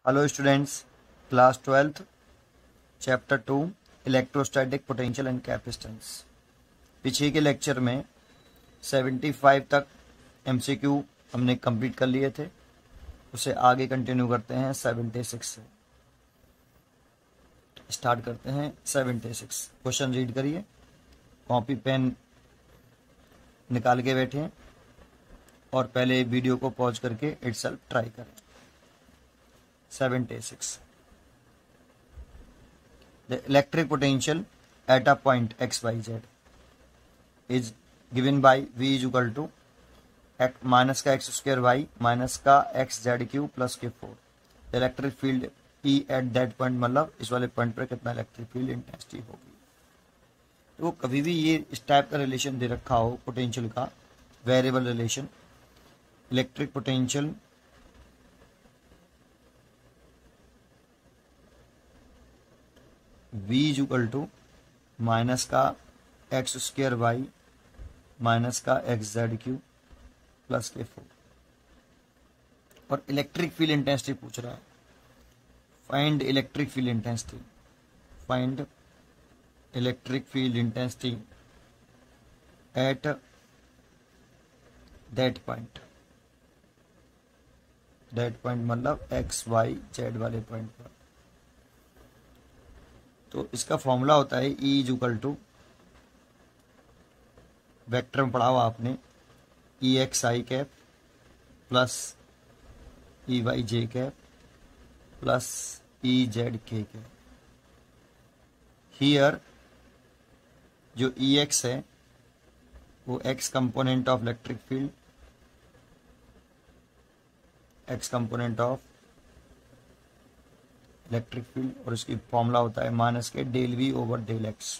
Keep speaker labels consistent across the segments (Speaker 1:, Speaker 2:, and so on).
Speaker 1: Hello students, class 12th chapter 2 electrostatic potential and capacitance. पीछे के lecture में 75 तक एमसीक्यू हमने कंप्लीट कर लिए थे, उसे आगे कंटिन्यू करते हैं 76 से। स्टार्ट करते हैं 76। क्वेश्चन रीड करिए, कॉपी पेन निकाल के बैठे और पहले वीडियो को पॉज करके इटसेल्फ ट्राई करें। 76. The electric potential at a point x, y, z is given by V is equal to minus का एक्स स्क्वायर वाई माइनस का एक्स जेड क्यू प्लस के 4। Electric field E eight that point, मतलब इस वाले पॉइंट पर कितना electric field intensity होगी। तो कभी भी ये इस टाइप का रिलेशन दे रखा हो पोटेंशियल का, variable relation, electric potential V is equal to minus का एक्स स्क्वायर वाई माइनस का एक्स जेड क्यू प्लस के 4, और इलेक्ट्रिक फील्ड इंटेंसिटी पूछ रहा है। Find electric field intensity, find electric field intensity at that point. That point मतलब x y z वाले पॉइंट पर। तो इसका फॉर्मूला होता है E is equal to, vector में पढ़ा हुआ आपने, E x i cap plus E y j cap plus E z k cap. Here जो ई एक्स है वो x component of electric field, x component of electric field, और इसकी formula होता है माइनस के del we over del x.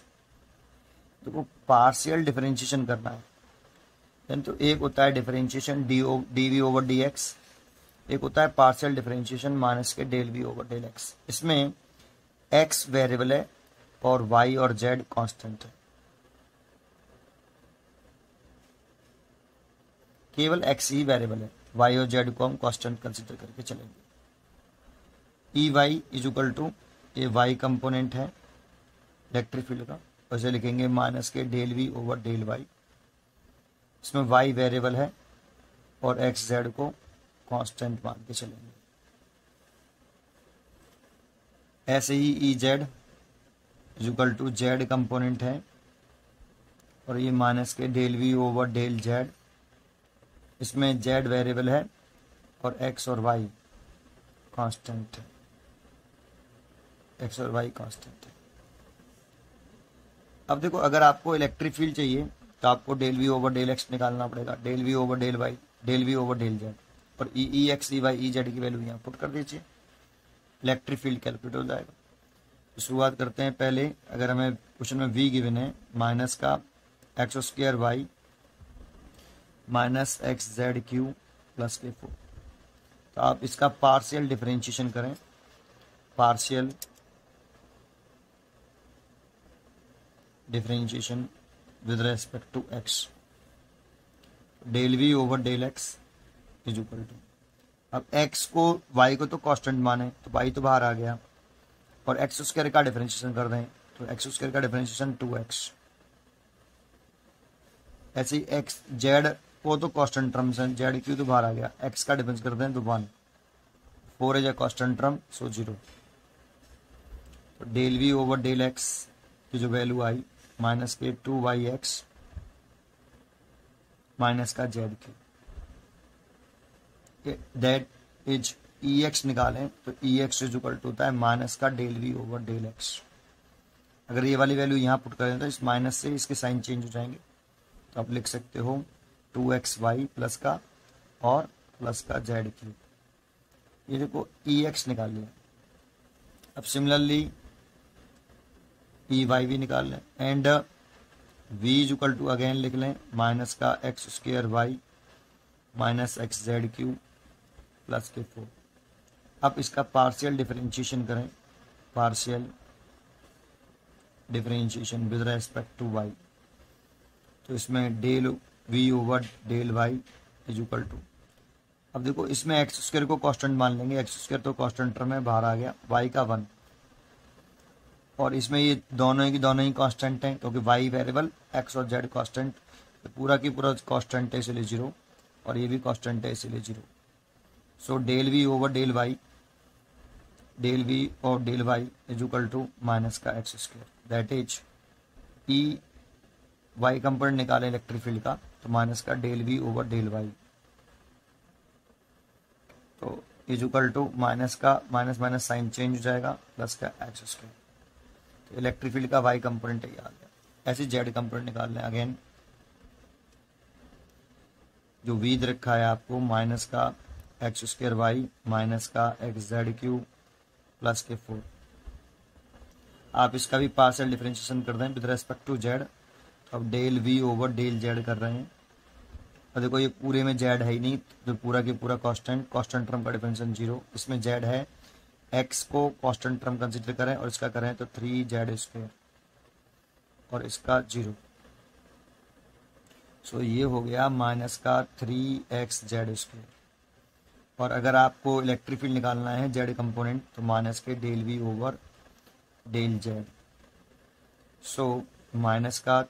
Speaker 1: देखो partial differentiation करना है, तो एक होता है differentiation d v over d x, एक होता है पार्शियल डिफरेंशिएशन माइनस के del we over del x. इसमें एक्स वेरिएबल है और वाई और जेड कांस्टेंट है। केवल एक्स ही वेरिएबल है, वाई और जेड को हम कांस्टेंट कंसीडर करके चलेंगे। E y is equal to, ये वाई कंपोनेंट है इलेक्ट्रिक फील्ड का, वैसे लिखेंगे माइनस के del we over del y. इसमें वाई वेरिएबल है और एक्स जेड को कांस्टेंट मान के चलेंगे। ऐसे ही E Z is equal to, Z component है और ये माइनस के del we over del Z. इसमें जेड वेरिएबल है और एक्स और वाई कांस्टेंट है, एक्स और वाई कांस्टेंट है। अब देखो, अगर आपको इलेक्ट्रिक फील्ड चाहिए तो आपको del we over del X निकालना पड़ेगा, del we over del Y, del we over del Z, और E X E Y E Z की वैल्यू यहाँ पुट कर दीजिए, इलेक्ट्रिक फील्ड कैलकुलेट हो जाएगा। तो शुरुआत करते हैं। पहले अगर हमें क्वेश्चन में वी गिवन है माइनस का x square y minus x z q plus के 4, तो आप इसका पार्शियल डिफरेंशिएशन करें। Partial differentiation with respect to x, del we over del x is equal to, अब एक्स को वाई को तो कांस्टेंट माने तो वाई तो बाहर आ गया, और एक्स स्क्वायर का डिफरेंशिएशन कर दें तो एक्स स्क्वायर का डिफरेंशिएशन 2x। ऐसे ही एक्स जेड को तो कांस्टेंट टर्म्स हैं, जेड क्यू तो बाहर आ गया, एक्स का डिफरेंस कर दें तो 1, 4 is a constant term so 0। तो del we over del x की जो वैल्यू आई माइनस के 2yx माइनस का z q, that is E x निकालें तो E x is equal to होता है माइनस का del we over del x. अगर ये वाली वैल्यू यहाँ पुट करें तो इस माइनस से इसके साइन चेंज हो जाएंगे, तो आप लिख सकते हो 2xy प्लस का और प्लस का जेड क्यू। ये देखो ई एक्स निकाल लिया। अब सिमिलरली ई वाई भी निकाल लें, and v is equal to again लिख लें माइनस का x square y minus x z q plus के 4। अब इसका पार्शियल डिफरेंशिएशन करें, partial differentiation with respect to y, तो इसमें del we over del Y is equal to, अब देखो इसमें एक्स स्क्वायर को कांस्टेंट मान लेंगे, एक्स स्क्वायर तो कांस्टेंट टर्म है, बाहर आ गया, वाई का 1, और इसमें ये दोनों ही कांस्टेंट हैं क्योंकि वाई वेरिएबल, एक्स और जेड कांस्टेंट, तो पूरा की पूरा कांस्टेंट है इसलिए 0, और ये भी कांस्टेंट है इसलिए 0। So del we over del Y, del V और del Y is equal to minus का x square, that is E Y component निकाले इलेक्ट्रिक फील्ड का, तो माइनस का del we over del Y, तो इज इक्वल टू माइनस का minus minus sign change हो जाएगा, प्लस का एक्स स्क्वायर। तो इलेक्ट्रिक फील्ड का वाई कंपोनेंट ये आ गया। ऐसे जेड कंपोनेंट निकाल लें अगेन, जो वी दे रखा है आपको, माइनस का एक्स स्क्वायर वाई माइनस का एक्स जेड क्यू प्लस के 4। आप इसका भी पार्शियल डिफरेंशिएशन कर दें विद रेस्पेक्ट टू जेड। अब del we over del z कर रहे हैं, और देखो ये पूरे में जेड है ही नहीं, तो पूरा के पूरा कांस्टेंट टर्म का डिफरेंशिएशन 0, इसमें जेड है, एक्स को कांस्टेंट टर्म कंसिडर करें और इसका करें तो 3 जेड स्क्वायर और इसका 0। सो ये हो गया माइनस का 3x जेड स्क्वायर। और अगर आपको इलेक्ट्रिक फील्ड निकालना है जेड कंपोनेंट, तो माइनस के del we over del z. So minus का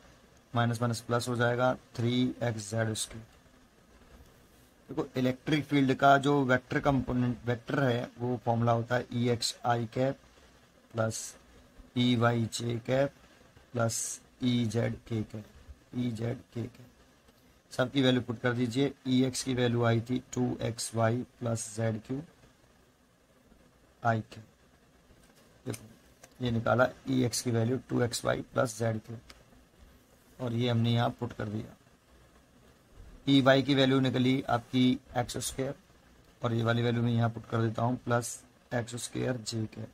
Speaker 1: माइनस माइनस प्लस हो जाएगा 3x जेड स्क्वायर। देखो इलेक्ट्रिक फील्ड का जो वेक्टर कंपोनेंट वेक्टर है वो फॉर्मूला होता है ई x i cap plus E y j cap plus E z k cap, E z k cap. सबकी वैल्यू पुट कर दीजिए। ई एक्स की वैल्यू आई थी 2xy plus Z Q I cap. देखो ये निकाला ई एक्स की value 2xy plus Z Q, और ये हमने यहाँ पुट कर दिया। ई वाई की वैल्यू निकली आपकी एक्स स्क्वायर, और ये वाली वैल्यू मैं यहाँ पुट कर देता हूँ प्लस एक्स स्क्वायर जे कैप,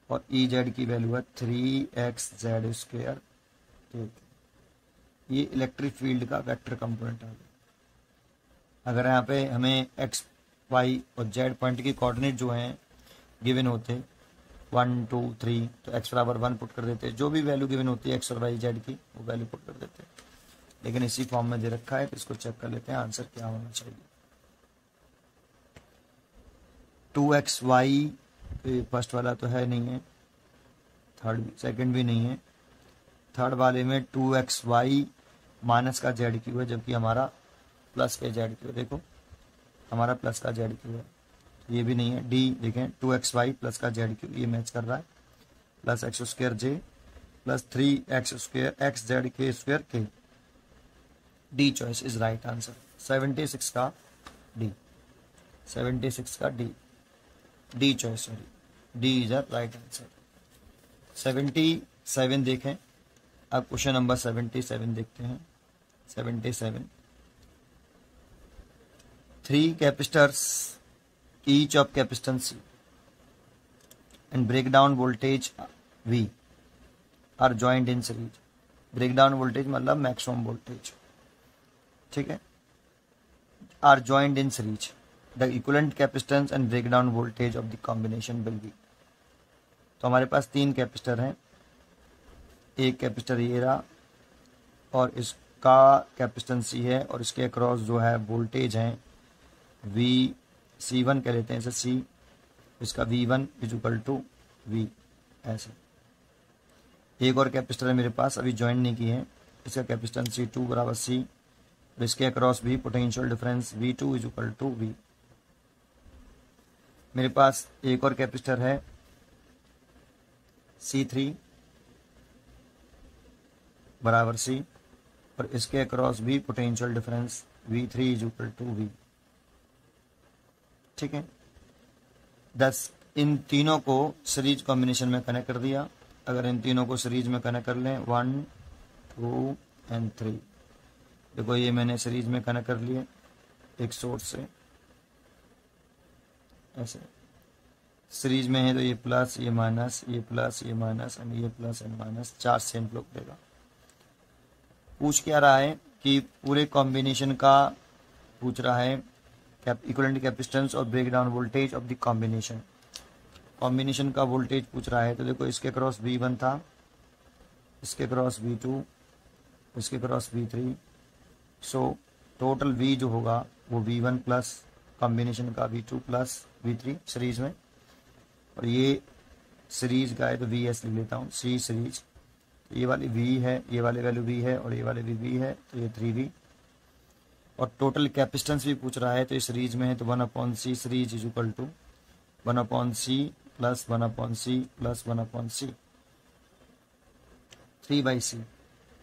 Speaker 1: और ई जेड की वैल्यू है 3x जेड स्क्वायर। ठीक, ये इलेक्ट्रिक फील्ड का वेक्टर कंपोनेंट आ गया। अगर यहाँ पे हमें एक्स वाई और जेड पॉइंट की कोऑर्डिनेट जो हैं गिवन होते 1 2 3, तो x बराबर 1 पुट कर देते, जो भी वैल्यू गिवन होती है एक्स और वाई जेड की वो वैल्यू पुट कर देते। लेकिन इसी फॉर्म में दे रखा है, तो इसको चेक कर लेते हैं आंसर क्या होना चाहिए। 2xy फर्स्ट वाला तो है नहीं है, सेकंड भी नहीं है, थर्ड वाले में 2xy माइनस का जेड क्यू है, जबकि हमारा प्लस का जेड क्यू है। देखो हमारा प्लस का जेड क्यू है, ये भी नहीं है। डी देखें 2xy प्लस का जेड क्यू, ये मैच कर रहा है, plus X square J plus 3x square X Z के स्क्वायर के। D choice is right answer. 76 का डी, 76 का D, D choice sorry, D is a right answer. 77 देखें, अब क्वेश्चन नंबर 77 देखते हैं। 77 3 capacitors each of capacitance C and breakdown voltage V are joined in series। breakdown voltage मतलब maximum voltage, ठीक है, are joined in series। the equivalent capacitance and breakdown voltage of the combination will be। तो हमारे पास 3 capacitor हैं, एक capacitor ये रहा और इसका कैपेसिटेंस C है, और इसके अक्रॉस जो है वोल्टेज है V C1 कह लेते हैं इसे C, इसका V1 is equal to V ऐसे। एक और कैपेसिटर है मेरे पास, अभी ज्वाइन नहीं की है, इसका कैपेसिटेंस C2 बराबर C, और इसके अक्रॉस भी potential difference V2 is equal to V। मेरे पास एक और कैपेसिटर है C3 बराबर C, और इसके अक्रॉस भी potential difference V3 is equal to V। ठीक है, 10 इन तीनों को सीरीज कॉम्बिनेशन में कनेक्ट कर दिया। अगर इन तीनों को सीरीज में कनेक्ट कर लें 1 2 एंड 3, देखो ये मैंने सीरीज में कनेक्ट कर लिए एक सोर्स से ऐसे, सीरीज में है तो ये प्लस ये माइनस, ये प्लस ये माइनस एंड ये plus and minus, 4 same flow देगा। पूछ क्या रहा है कि पूरे कॉम्बिनेशन का पूछ रहा है इक्विवेलेंट कैपेसिटेंस और breakdown voltage of the combination. Combination का वोल्टेज पूछ रहा है, तो देखो इसके क्रॉस V1 था, इसके क्रॉस V2, इसके cross V3, so total V जो होगा वो V1 प्लस कॉम्बिनेशन का V2 प्लस V3 सीरीज में, और ये सीरीज का है तो VS लिख लेता हूँ, C सीरीज। ये वाली V है, ये वाली वैल्यू V है, और ये वाली भी V है, तो ये 3V। और टोटल कैपेसिटेंस भी पूछ रहा है, तो इस सीरीज में है तो 1/C series is equal to 1/C plus 1/C plus 1/C 3/C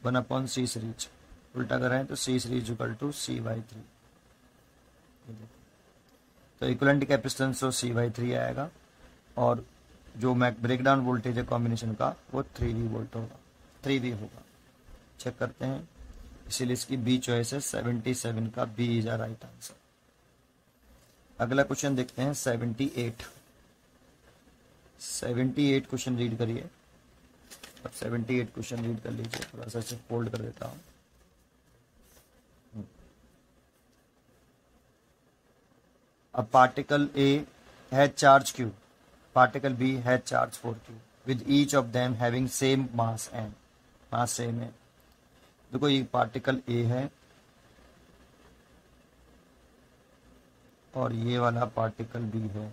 Speaker 1: 1/C series. उल्टा कर रहे हैं तो C series equal to C/3। तो इक्विवेलेंट कैपेसिटेंस तो C/3 आएगा, और जो मैक ब्रेकडाउन वोल्टेज है कॉम्बिनेशन का वो 3V वोल्ट होगा, 3V होगा। चेक करते हैं, इसीलिए इसकी बी चॉइस है, 77 का B is a right answer. अगला क्वेश्चन देखते हैं 78 क्वेश्चन रीड करिए। अब 78 क्वेश्चन रीड कर लीजिए, थोड़ा सा इसे फोल्ड कर देता हूँ। अब particle A has charge Q, particle B has charge 4Q with each of them having same mass and, mass same है। देखो ये पार्टिकल ए है और ये वाला पार्टिकल बी है।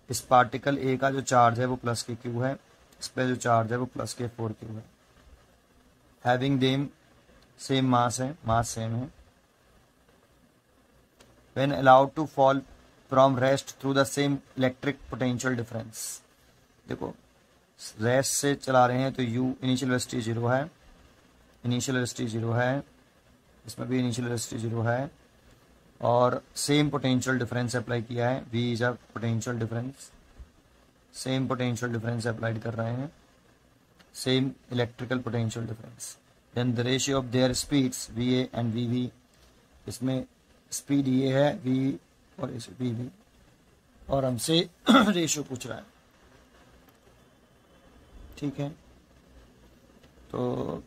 Speaker 1: इस पार्टिकल ए का जो चार्ज है वो प्लस के Q है, इस पे जो चार्ज है वो प्लस के 4Q है। हैविंग देम सेम मास है, मास सेम है। When allowed to fall from rest through the same electric potential difference, देखो रेस्ट से चला रहे हैं तो U इनिशियल वेलोसिटी 0 है, इनिशियल वेलोसिटी 0 है, इसमें भी इनिशियल वेलोसिटी 0 है, और सेम पोटेंशियल डिफरेंस अप्लाई किया है। V is a potential difference, same potential difference applied कर रहे हैं, same electrical potential difference. Then the ratio of their speeds VA and VB, इसमें स्पीड ये है V और इसे VB, और हमसे रेशियो पूछ रहा है। ठीक है, तो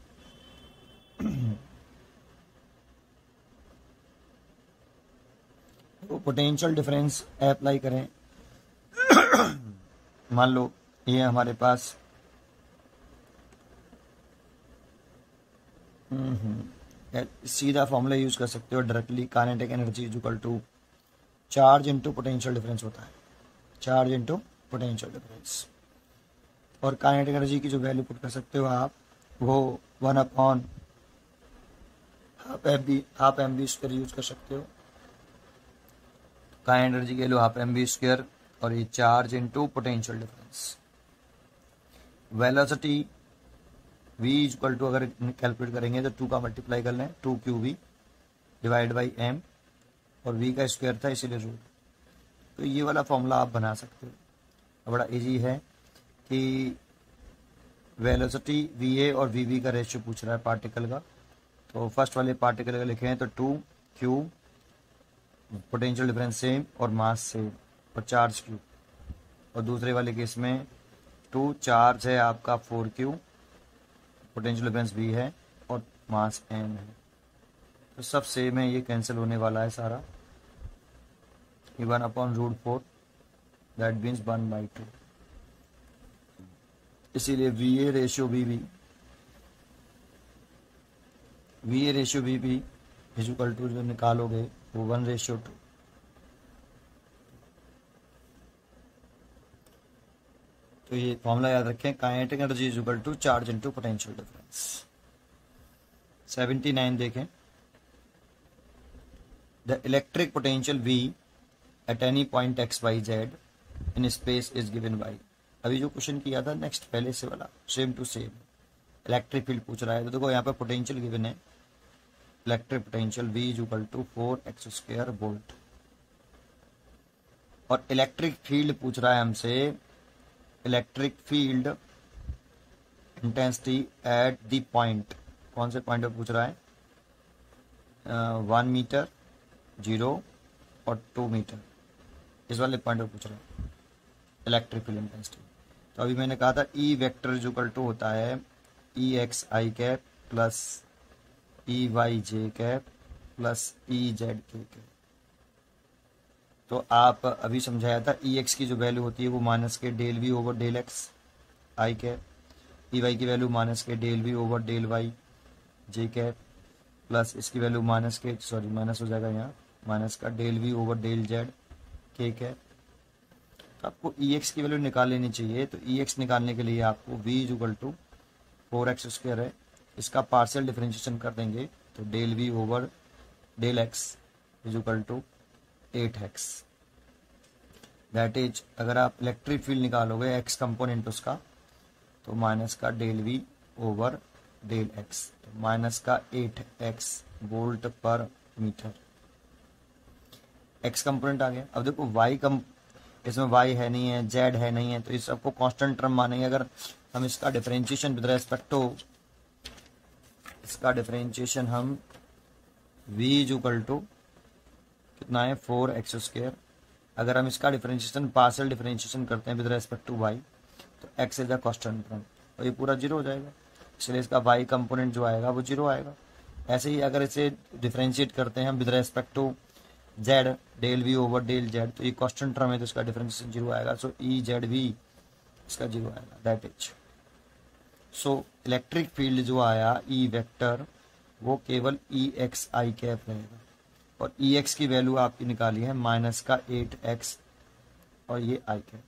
Speaker 1: पोटेंशियल डिफरेंस अप्लाई करें। मान लो ये हमारे पास सीधा फॉर्मूला यूज कर सकते हो directly, kinetic energy is equal to charge into potential difference होता है, चार्ज इनटू पोटेंशियल डिफरेंस। और काइनेटिक एनर्जी की जो वैल्यू पुट कर सकते हो आप, वो 1/12 mv स्क्वायर यूज कर सकते हो। काइनेटिक एनर्जी की वैल्यू 12 mv स्क्वायर, और ये charge into potential difference. Velocity v equal to, अगर कैलकुलेट करेंगे तो 2 का मल्टीप्लाई कर लें, 2qv डिवाइड बाई m, और v का स्क्वायर था इसीलिए रूट। तो ये वाला फॉर्मूला आप बना सकते हो, बड़ा इजी है कि वेलोसिटी va और vb का रेशियो पूछ रहा है पार्टिकल का। तो फर्स्ट वाले पार्टिकल का लिखे हैं तो 2q, पोटेंशियल डिफरेंस सेम और मास सेम और चार्ज q, और दूसरे वाले केस में 2 चार्ज है आपका 4q, पोटेंशियल डिफरेंस v है और मास m है। तो सब सेम है, ये कैंसिल होने वाला है सारा। ये 1/√4 दैट मीन्स 1/2, इसीलिए VA रेशियो VB इज इक्वल टू, जो निकालोगे वो 1/2। तो ये फॉर्मूला याद रखें, kinetic energy is equal to charge into potential difference. 79 देखें, the electric potential V at any point XYZ in space is given by. अभी जो क्वेश्चन किया था नेक्स्ट पहले से वाला, same to same, electric field पूछ रहा है। तो देखो यहाँ पे पोटेंशियल गिवन है, electric potential V is equal to 4x² volt, और इलेक्ट्रिक फील्ड पूछ रहा है हमसे, electric field intensity at the point, कौन से पॉइंट पर पूछ रहा है, 1 मीटर, 0 और 2 मीटर, इस वाले पॉइंट पर पूछ रहा है इलेक्ट्रिक फील्ड इंटेंसिटी। तो अभी मैंने कहा था E वेक्टर इक्वल टू होता है EXI cap plus EYJ cap plus EZ cap. तो आप अभी समझाया था EX की जो वैल्यू होती है वो माइनस के del V over del X I cap, EY की वैल्यू माइनस के del V over del Y J cap, plus इसकी वैल्यू माइनस के, सॉरी माइनस हो जाएगा यहाँ, माइनस का del we over del z के है। तो आपको ई एक्स की वैल्यू निकाल लेनी चाहिए। तो ई एक्स निकालने के लिए आपको we is equal to 4x² है, इसका पार्शियल डिफरेंशिएशन कर देंगे तो del we over del x is equal to 8x। That is अगर आप इलेक्ट्रिक फील्ड निकालोगे एक्स कंपोनेंट उसका, तो माइनस का del we over del x, तो माइनस का 8x वोल्ट पर मीटर। एक्स कंपोनेंट आ गया। अब देखो वाई इसमें y है नहीं है, z है नहीं है, तो इस सबको कांस्टेंट टर्म मानेंगे। अगर हम इसका डिफरेंशिएशन विद रेस्पेक्ट टू, इसका डिफरेंशिएशन हम v इज इक्वल टू कितना है 4x²। अगर हम इसका डिफरेंशिएशन पार्शियल डिफरेंशिएशन करते हैं विद रेस्पेक्ट टू y, तो x is a constant term, और ये पूरा जीरो हो जाएगा, इसलिए इसका y कंपोनेंट जो आएगा वो जीरो आएगा। ऐसे ही अगर इसे डिफरेंशिएट करते हैं हम with respect to z, del we over del z, तो ये कांस्टेंट टर्म है तो इसका डिफरेंशिएशन जीरो आएगा। सो ई जेड वी इसका जीरो आएगा। That is so electric field जो आया ई वेक्टर वो केवल ई एक्स आई कैप रहेगा, और ई एक्स की वैल्यू आपकी निकाली है माइनस का 8x, और ये आई कैप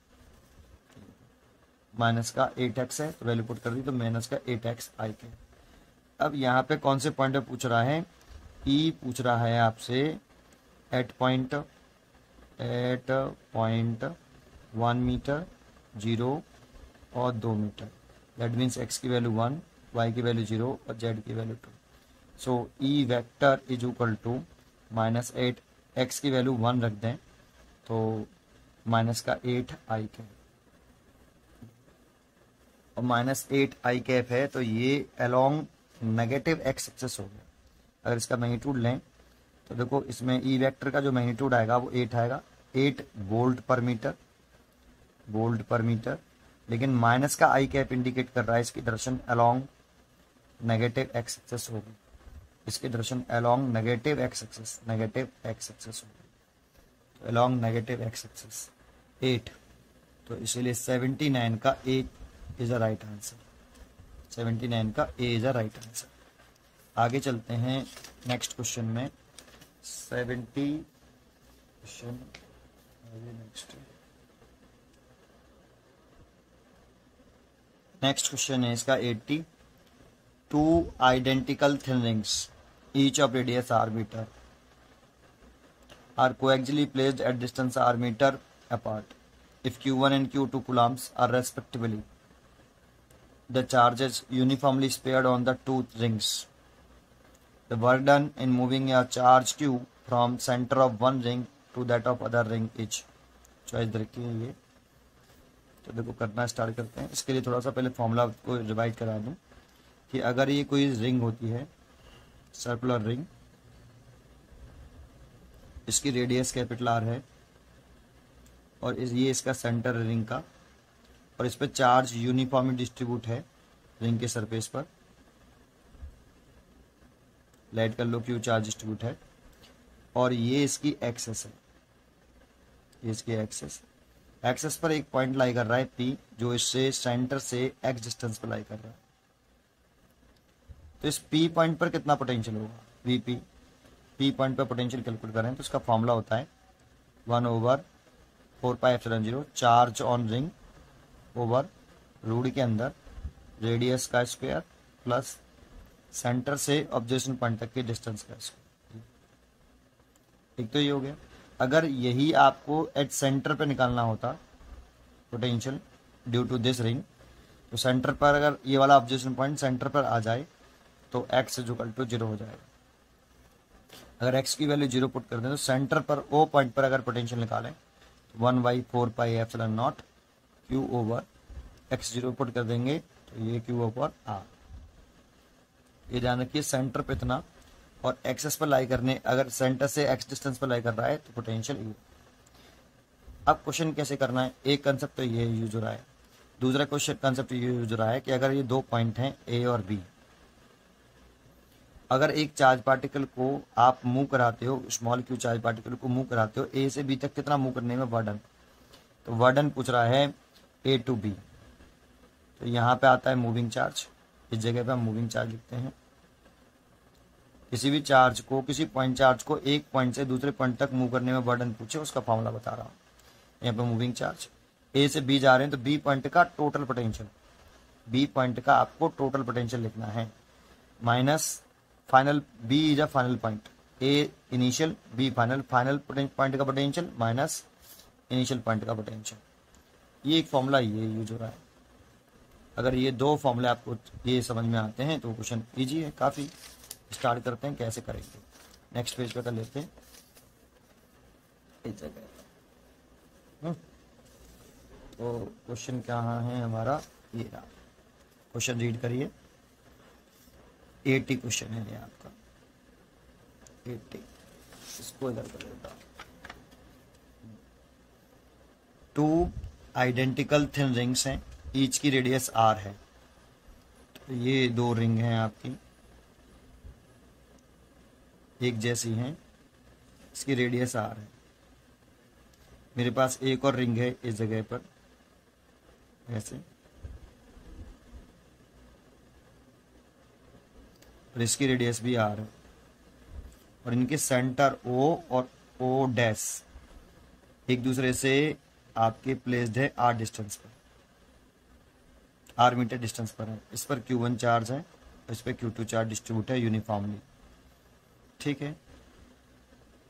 Speaker 1: माइनस का 8x है तो वैल्यू पुट कर दी, तो माइनस का 8x आई कैप। अब यहाँ पे कौन से पॉइंट पे पूछ रहा है, ई पूछ रहा है आपसे एट पॉइंट 1 मीटर, 0 और 2 मीटर। दैट मीन्स x की वैल्यू 1, y की वैल्यू 0 और z की value 2। So E vector is equal to minus 8, x की वैल्यू 1 रख दें तो माइनस का 8 आई कैप, और माइनस 8 आई कैप है तो ये अलोंग नेगेटिव एक्स एक्सेस हो गया। अगर इसका मैग्नीट्यूड लें तो देखो इसमें ई वेक्टर का जो मैग्नीट्यूड आएगा वो 8 आएगा, 8 वोल्ट पर मीटर, लेकिन माइनस का आई कैप इंडिकेट कर रहा है इसकी direction along negative x axis होगी, इसकी direction along negative x axis होगी, तो अलोंग नेगेटिव एक्स एक्सेस 8, तो इसीलिए 79 का ए इज अ राइट आंसर, 79 का ए इज अ राइट आंसर। आगे चलते हैं नेक्स्ट क्वेश्चन में। 70 क्वेश्चन नेक्स्ट क्वेश्चन है इसका 80। 2 identical thin rings each of radius r meter are coaxially placed at distance r meter apart. If q1 and q2 coulombs are respectively the charges uniformly spared on the two rings. The work done in moving a charge q from center of one ring to that of other ring is, choice रखी है ये। तो देखो करना start करते हैं। इसके लिए थोड़ा सा पहले फॉर्मूला को रिवाइज करा दूं कि अगर ये कोई रिंग होती है, सर्कुलर रिंग, इसकी रेडियस कैपिटल आर है, और ये इसका सेंटर रिंग का, और इस पर चार्ज यूनिफॉर्मली डिस्ट्रीब्यूट है रिंग के सरफेस पर, लाइट कर लो क्यू चार्ज डिस्ट्रीब्यूट है, और ये इसकी एक्सेस है, ये इसकी एक्सेस पर एक पॉइंट लाई कर रहा है पी, जो इससे सेंटर से एक्स डिस्टेंस पर लाई कर रहा है। तो इस पी पॉइंट पर कितना पोटेंशियल होगा, वीपी। पी पॉइंट पर पोटेंशियल कैलकुलेट करें तो इसका फॉर्मूला होता है 1/4πε0 charge on ring over root के अंदर रेडियस का स्क्वायर प्लस सेंटर से ऑब्जर्वेशन पॉइंट तक के डिस्टेंस का स्क्वायर। एक तो ये हो गया। अगर यही आपको एट सेंटर पे निकालना होता potential due to this ring, तो सेंटर पर अगर ये वाला ऑब्जर्वेशन पॉइंट सेंटर पर आ जाए तो x इज इक्वल टू 0 हो जाएगा। अगर x की वैल्यू 0 पुट कर दें तो सेंटर पर ओ पॉइंट पर अगर पोटेंशियल निकालें तो 1/4πε0 q ओवर x 0 पुट कर देंगे तो ये q ओवर r। ये ध्यान रखिए सेंटर पे इतना, और एक्सेस पर लाई करने, अगर सेंटर से एक्स डिस्टेंस पर लाई कर रहा है तो पोटेंशियल ये। अब क्वेश्चन कैसे करना है, एक कंसेप्ट तो ये यूज हो रहा है, दूसरा क्वेश्चन कंसेप्ट ये यूज हो रहा है कि अगर ये दो पॉइंट हैं ए और बी, अगर एक चार्ज पार्टिकल को आप मूव कराते हो, स्मॉल क्यू चार्ज पार्टिकल को मूव कराते हो ए से बी तक, कितना मूव करने में वर्डन, तो वर्डन पूछ रहा है ए टू बी। तो यहाँ पे आता है मूविंग चार्ज, इस जगह पे हम मूविंग चार्ज लिखते हैं, किसी भी चार्ज को, किसी पॉइंट चार्ज को एक पॉइंट से दूसरे पॉइंट तक मूव करने में बर्डन पूछे, उसका फॉर्मूला बता रहा हूँ। यहाँ पे मूविंग चार्ज ए से बी जा रहे हैं, तो बी पॉइंट का टोटल पोटेंशियल, बी पॉइंट का आपको टोटल पोटेंशियल लिखना है, minus final, B is a final point, A initial, B final, final point का पोटेंशियल माइनस इनिशियल पॉइंट का पोटेंशियल। ये एक फॉर्मूला ये यूज हो रहा है। अगर ये दो फॉर्मूले आपको ये समझ में आते हैं तो क्वेश्चन इजी है काफ़ी। स्टार्ट करते हैं कैसे करेंगे, नेक्स्ट पेज पे कर लेते हैं इस जगह। तो क्वेश्चन कहाँ है हमारा, ये रहा। क्वेश्चन रीड करिए, 80 क्वेश्चन है ये आपका, 80। इसको इधर कर देता हूँ। 2 आइडेंटिकल थिन रिंग्स हैं, ईच की रेडियस r है। तो ये 2 रिंग हैं आपकी, एक जैसी हैं, इसकी रेडियस r है। मेरे पास एक और रिंग है इस जगह पर ऐसे, और इसकी रेडियस भी r है, और इनके सेंटर O और O डैश एक दूसरे से आपके प्लेस्ड है r डिस्टेंस पर, r मीटर डिस्टेंस पर है। इस पर Q1 चार्ज है, इस पर Q2 चार्ज डिस्ट्रीब्यूट है यूनिफॉर्मली, ठीक है।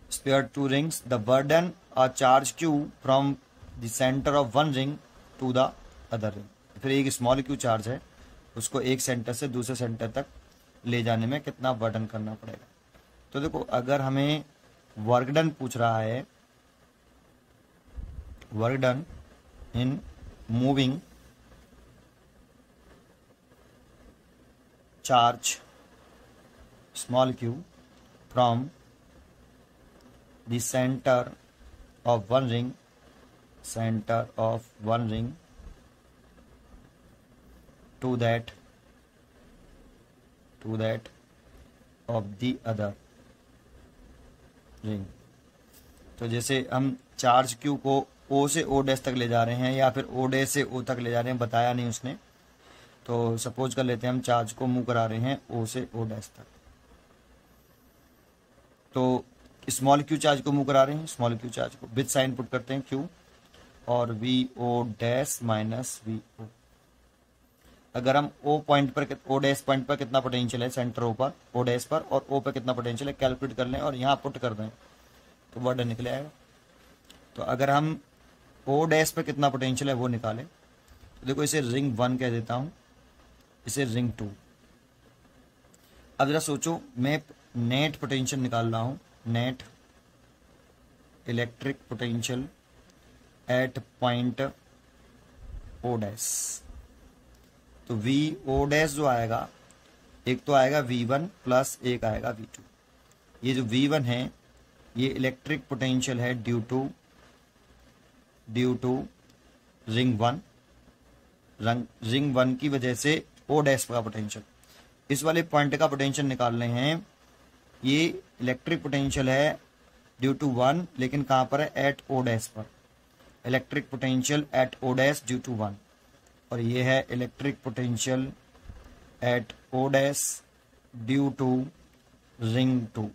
Speaker 1: स्पेयर 2 रिंग्स, द बर्डन और charge Q from the center of one ring to the other ring. फिर एक स्मॉल Q चार्ज है, उसको एक सेंटर से दूसरे सेंटर तक ले जाने में कितना बर्डन करना पड़ेगा। तो देखो, अगर हमें वर्क डन पूछ रहा है, work done in moving charge small q from the center of one ring, center of one ring to that of the other ring. तो जैसे हम चार्ज q को O से O डैश तक ले जा रहे हैं, या फिर O डैश से O तक ले जा रहे हैं, बताया नहीं उसने। तो सपोज कर लेते हैं हम चार्ज को मूव करा रहे हैं O से O डैश तक। तो स्मॉल q चार्ज को मूव करा रहे हैं, स्मॉल q चार्ज को विद साइन पुट करते हैं q और VO डैश माइनस VO। अगर हम O पॉइंट पर, O डैश पॉइंट पर कितना पोटेंशियल है सेंटर O पर, O डैश पर, और O पर कितना पोटेंशियल है कैलकुलेट कर लें और यहाँ पुट कर दें तो वर्ड निकले आएगा। तो अगर हम O डैश पर कितना पोटेंशियल है वो निकालें, तो देखो इसे रिंग 1 कह देता हूँ, इसे रिंग 2। अब जरा सोचो, मैं नेट पोटेंशियल निकाल रहा हूँ, net electric potential at point O dash. तो VO डैश जो आएगा, एक तो आएगा V1 प्लस एक आएगा V2। ये जो V1 है ये इलेक्ट्रिक पोटेंशियल है ड्यू टू रिंग 1, रिंग 1 की वजह से O डैश का पोटेंशियल। इस वाले पॉइंट का पोटेंशियल निकालने हैं, ये इलेक्ट्रिक पोटेंशियल है ड्यू टू 1, लेकिन कहाँ पर है, एट O डैश पर। Electric potential at O dash due to 1, और ये है electric potential at O dash due to ring 2।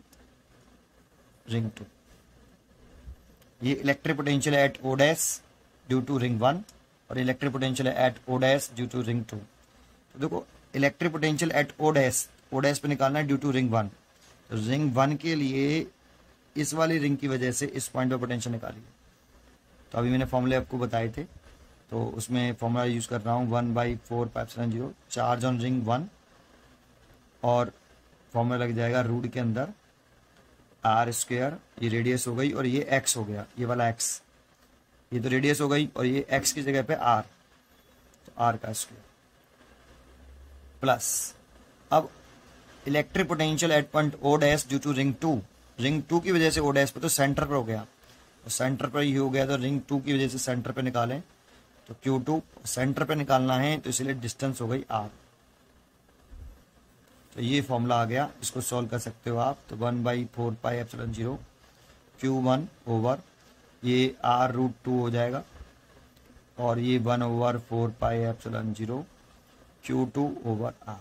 Speaker 1: ये electric potential at O dash due to ring 1 और electric potential at O dash due to ring 2। तो देखो, electric potential at O dash पे निकालना है ड्यू टू रिंग 1। तो ring 1 के लिए इस वाली रिंग की वजह से इस पॉइंट पर पोटेंशियल निकालिए। तो अभी मैंने फॉर्मूले आपको बताए थे, तो उसमें फॉर्मूला यूज कर रहा हूँ 1/4πε0 चार्ज ऑन रिंग 1, और फॉर्मूला लग जाएगा रूट के अंदर r², ये रेडियस हो गई और ये x हो गया, ये वाला x, ये तो रेडियस हो गई और ये x की जगह पे r, तो r का स्क्वायर प्लस। अब electric potential at point O dash due to ring 2 की वजह से O डैश पे तो सेंटर पर हो गया, तो सेंटर पर ही हो गया, तो रिंग 2 की वजह से सेंटर पे निकालें तो Q2 सेंटर पे निकालना है, तो इसलिए डिस्टेंस हो गई r। तो ये फॉर्मूला आ गया, इसको सॉल्व कर सकते हो आप। तो 1/4πε0 Q1 ओवर ये r√2 हो जाएगा, और ये 1/4πε0 Q2 ओवर r।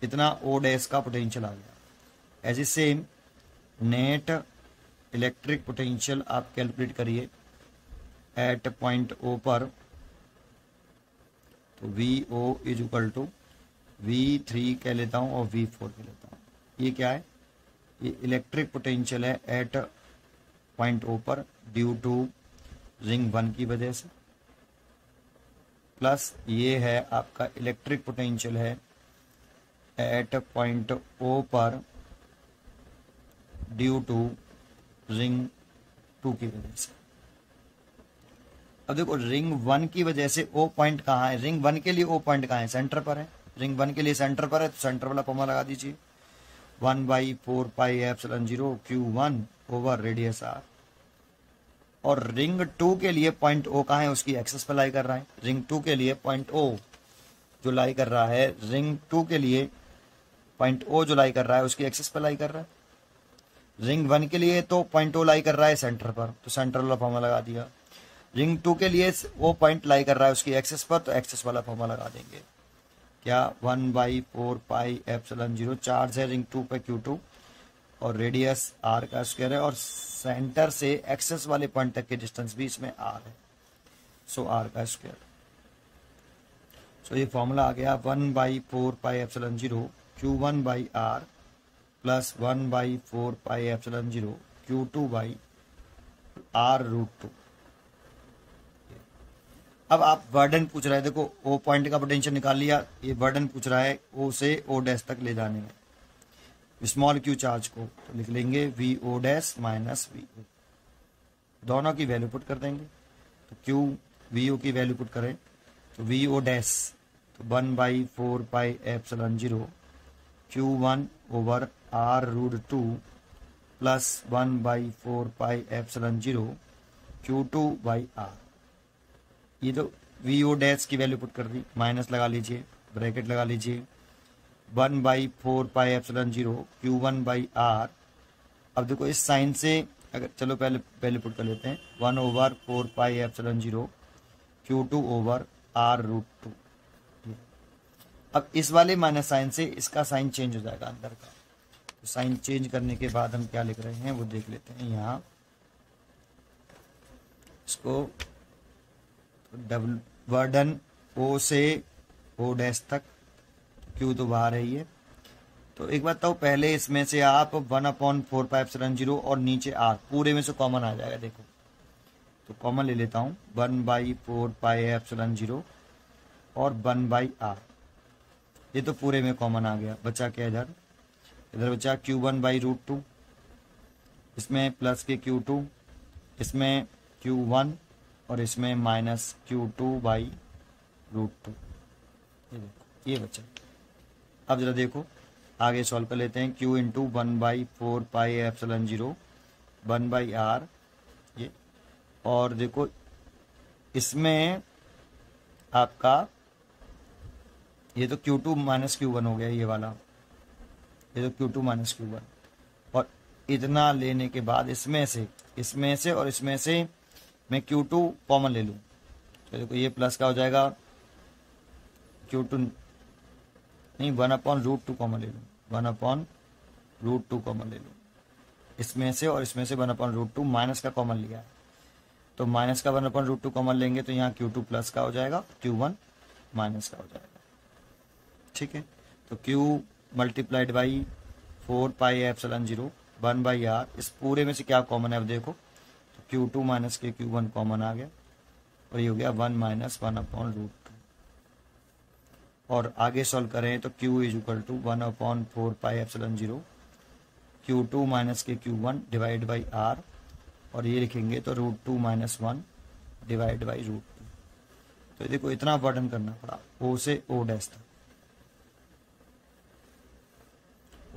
Speaker 1: इतना O डैश का पोटेंशियल आ गया। As a same net electric potential आप कैलकुलेट करिए एट पॉइंट ओ पर, तो v O is equal to V3 कह लेता हूँ और V4 कह लेता हूँ। ये क्या है, ये इलेक्ट्रिक पोटेंशियल है एट पॉइंट ओ पर ड्यू टू रिंग 1 की वजह से, प्लस ये है आपका इलेक्ट्रिक पोटेंशियल है एट पॉइंट ओ पर ड्यू टू रिंग 2 की वजह से। अब देखो रिंग 1 की वजह से ओ पॉइंट कहाँ है, रिंग 1 के लिए ओ पॉइंट कहाँ है, सेंटर पर है। रिंग 1 के लिए सेंटर पर है तो सेंटर वाला फॉर्मूला लगा दीजिए 1/4πε0 Q1 ओवर रेडियस r। और रिंग 2 के लिए पॉइंट ओ कहाँ है, उसकी एक्सेस पर लाई कर रहा है। रिंग 2 के लिए पॉइंट ओ जो लाई कर रहा है, रिंग 2 के लिए पॉइंट ओ जो लाई कर रहा है उसकी एक्सेस पर लाई कर रहा है। रिंग 1 के लिए तो पॉइंट ओ लाई कर रहा है सेंटर पर, तो सेंटर वाला फॉर्मूला लगा दिया। रिंग 2 के लिए ओ पॉइंट लाई कर रहा है उसकी एक्सेस पर, तो एक्सेस वाला फॉर्मूला लगा देंगे क्या 1/4πε0। चार्ज है रिंग 2 पे Q2 और रेडियस r का स्क्वायर है और सेंटर से एक्सेस वाले पॉइंट तक के डिस्टेंस भी इसमें r है, सो r का स्क्वायर। सो ये फॉर्मूला आ गया 1/4πε0 Q1/r प्लस 1/4πε0 Q2/r√2। अब आप वर्डन पूछ रहे हैं, देखो ओ पॉइंट का पोटेंशियल निकाल लिया, ये वर्डन पूछ रहा है ओ से ओ डैश तक ले जाने में स्मॉल क्यू चार्ज को, तो लिख लेंगे v O dash minus v O, दोनों की वैल्यू पुट कर देंगे। तो क्यू वी ओ की वैल्यू पुट करें तो वी ओ डैश तो 1/4πε0 Q1 over r√2 plus 1/4πε0 Q2/r। ये तो वी ओ डैश की वैल्यू पुट कर दी, माइनस लगा लीजिए, ब्रैकेट लगा लीजिए 1/4πε0 Q1/r। अब देखो इस साइन से अगर चलो पहले पुट कर लेते हैं 1/4πε0 Q2 ओवर r√2। अब इस वाले माइनस साइन से इसका साइन चेंज हो जाएगा अंदर का, तो साइन चेंज करने के बाद हम क्या लिख रहे हैं वो देख लेते हैं। यहाँ इसको डबल वर्डन ओ से ओ डैश तक, क्यू तो बाहर है ये, तो एक बात तो पहले इसमें से आप 1/4πε0 और नीचे r पूरे में से कॉमन आ जाएगा। देखो तो कॉमन ले लेता हूँ 1/4πε0 और 1/r, ये तो पूरे में कॉमन आ गया। बचा क्या इधर, इधर बचा Q1/√2, इसमें प्लस के Q2, इसमें Q1 और इसमें माइनस Q2/√2, ये बचा। अब जरा देखो आगे सॉल्व कर लेते हैं। Q इंटू 1/4πε0 1/r, ये, और देखो इसमें आपका ये तो Q2 माइनस Q1 हो गया, ये वाला, ये तो Q2 माइनस Q1, और इतना लेने के बाद इसमें से और इसमें से मैं Q2 कॉमन ले लूँ, तो देखो ये प्लस का हो जाएगा Q2 नहीं 1/√2 कॉमन ले लूँ, 1/√2 कॉमन ले लूँ इसमें से, और इसमें से 1/√2 माइनस का कॉमन लिया है, तो माइनस का 1/√2 कॉमन लेंगे तो यहाँ Q2 प्लस का हो जाएगा, Q1 माइनस का हो जाएगा। ठीक है, तो Q मल्टीप्लाइड बाई 4πε0 1/r, इस पूरे में से क्या कॉमन है अब देखो, तो Q2 माइनस के Q1 कॉमन आ गया और ये हो गया 1 माइनस 1/√2। और आगे सॉल्व करें तो Q is equal to 1/4πε0 Q2 minus के Q1 डिवाइड बाई r, और ये लिखेंगे तो √2 माइनस 1 डिवाइड बाई √2। तो देखो इतना वर्डन करना पड़ा O से O डैश तक,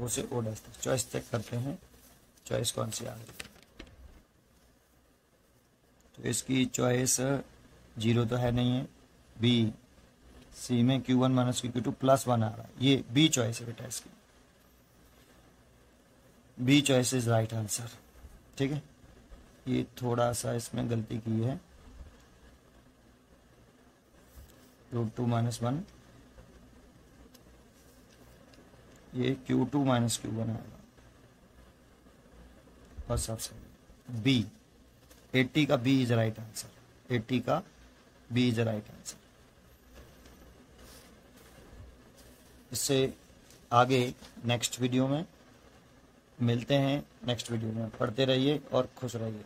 Speaker 1: O से O डैश तक। चॉइस चेक करते हैं, चॉइस कौन सी आ रही है, तो इसकी चॉइस 0 तो है नहीं है, बी सी में Q1 माइनस Q2 प्लस 1 आ रहा है, ये बी चॉइस है बेटा इसकी, B choice is right answer. ठीक है, ये थोड़ा सा इसमें गलती की है, √2 माइनस 1, ये Q2 माइनस Q1 आएगा, फर्स्ट ऑप्शन बी, 80 का बी इज राइट आंसर। 80 का बी इज राइट आंसर। इससे आगे नेक्स्ट वीडियो में मिलते हैं। नेक्स्ट वीडियो में पढ़ते रहिए और खुश रहिए।